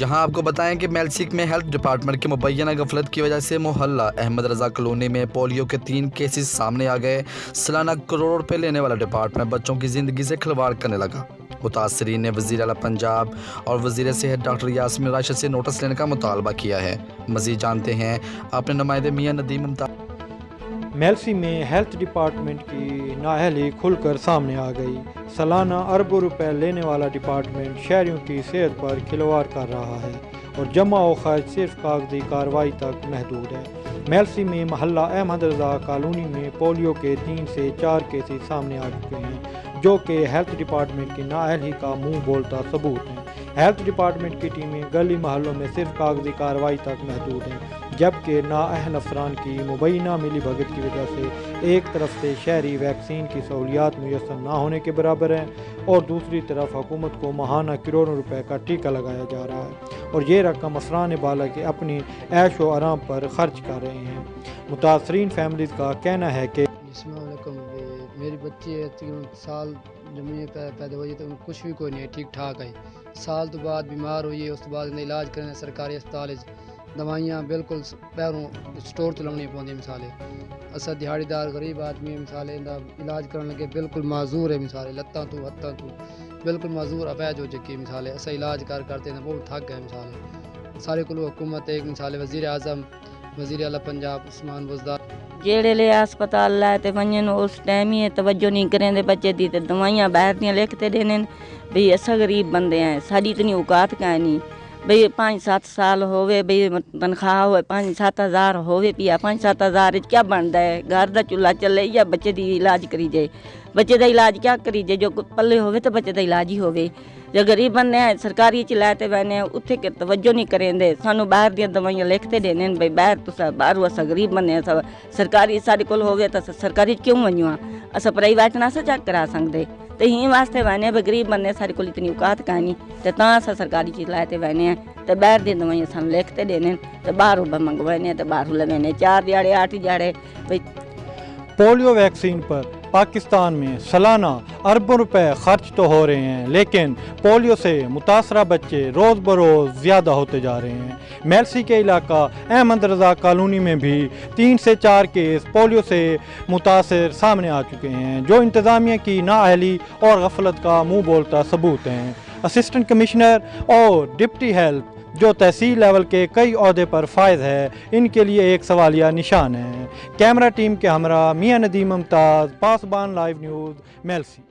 یہاں آپ کو بتائیں کہ میلسک میں ہیلتھ ڈپارٹمنٹ کی مبینہ غفلت کی وجہ سے محلہ احمد رضا کالونی میں پولیو کے 3 کیسز سامنے آ گئے۔ سالانہ کروڑ روپے لینے والا ڈپارٹمنٹ بچوں کی زندگی سے کھلواڑ کرنے لگا۔ متاثرین نے وزیر اعلیٰ پنجاب اور وزیر صحت ڈاکٹر یاسمین راشد سے نوٹس لینے کا مطالبہ کیا ہے۔ مزید جانتے ہیں اپنے نمائندے میاں ندیم ممتاز۔ میلسی میں ہیلتھ ڈپارٹمنٹ کی نااہلی کھل کر سامنے آ گئی۔ سالانہ اربوں روپے لینے والا ڈپارٹمنٹ شہریوں کی صحت پر کھلواڑ کر رہا ہے اور جمع و خرچ صرف کاغذی کارروائی تک محدود ہے۔ میلسی میں محلہ احمد رضا کالونی میں پولیو کے 3 سے 4 کیسز سامنے آ چکے ہیں، جو کہ ہیلتھ ڈپارٹمنٹ کی نااہلی کا منہ بولتا ثبوت ہیں۔ ہیلتھ ڈپارٹمنٹ کی ٹیمیں گلی محلوں میں صرف کاغذی کارروائی تک محدود ہیں، جبکہ نااہل افسران کی مبینہ ملی بھگت کی وجہ سے ایک طرف سے شہری ویکسین کی سہولیات میسر نہ ہونے کے برابر ہیں اور دوسری طرف حکومت کو ماہانہ کروڑوں روپے کا ٹیکہ لگایا جا رہا ہے اور یہ رقم افسران بالا کے اپنی عیش و آرام پر خرچ کر رہے ہیں۔ متاثرین فیملیز کا کہنا ہے کہ السلام علیکم، میری بچی ہے تقریباً سال جمعے پیدا ہوئی تو کچھ بھی کوئی نہیں ٹھیک ٹھاک ہے۔ سال تو بعد بیمار ہوئی ہے، اس بعد علاج کرنے سرکاری ہسپتال دوائیاں بالکل پیروں سٹور تو لگنی پوندی مثالے اصل دیہڑی دار غریب آدمی مثالے علاج کرنے لگے بالکل معذور ہے، مثالے لتاں تو ہتھاں تو بالکل معذور اپیج ہو چکی مثالے ایسا علاج کرتے ہیں بہت تھک گئے مثالے سارے کو حکومت ایک مثالے وزیر اعظم وزیر اعلیٰ پنجاب عثمان بزدار جیڑے لے ہسپتال لائے تے ونجن اس ٹائم ہی توجہ نہیں کریں دے بچے دی تے دوائیاں باہر دیاں لکھتے دینے بھئی اسا غریب بندے ہیں، ساڈی اتنی اوقات کا نہیں بھئی 5-7 سال ہوئے بھئی تنخواہ ہوئے 5-7 ہزار ہوئے پیا 5-7 ہزار کیا بنتا ہے؟ گھر دا چولہا چلے یا بچے دی علاج کری جائے؟ بچے دا علاج کیا کری جائے؟ جو پلے ہوئے تو بچے دا علاج ہی ہوئے۔ جو غریب بندے ہیں سرکاری چلاتے بہنے اتھے کے توجہ نہیں کریں دے، سانو باہر دیاں دوائیاں لکھتے دینے بھئی باہر تو باہر اسا غریب بندے ہیں سرکاری سارے کول ہوئے تو سرکاری کیوں ونجواں اسا پرائیویٹ نہ سا چیک کرا سکتے تے ہی واسطے بہنے غریب بندے سارے کول اتنی اوقات کا نہیں تے تاں اسا سرکاری چلاتے بہنے ہیں تے باہر دی دوائیاں سانو لکھتے دینے تے باہروں منگوانے تے باہروں لگانے 4 دیہڑے 8 دیہڑے بھئی پولیو ویکسین پر پاکستان میں سالانہ اربوں روپے خرچ تو ہو رہے ہیں، لیکن پولیو سے متاثرہ بچے روز بروز زیادہ ہوتے جا رہے ہیں۔ میلسی کے علاقہ احمد رضا کالونی میں بھی 3 سے 4 کیس پولیو سے متاثر سامنے آ چکے ہیں، جو انتظامیہ کی نااہلی اور غفلت کا منہ بولتا ثبوت ہیں۔ اسسٹنٹ کمشنر اور ڈپٹی ہیلتھ جو تحصیل لیول کے کئی عہدے پر فائز ہے، ان کے لیے ایک سوالیہ نشان ہے۔ کیمرہ ٹیم کے ہمراہ میاں ندیم ممتاز، پاسبان لائیو نیوز، میلسی۔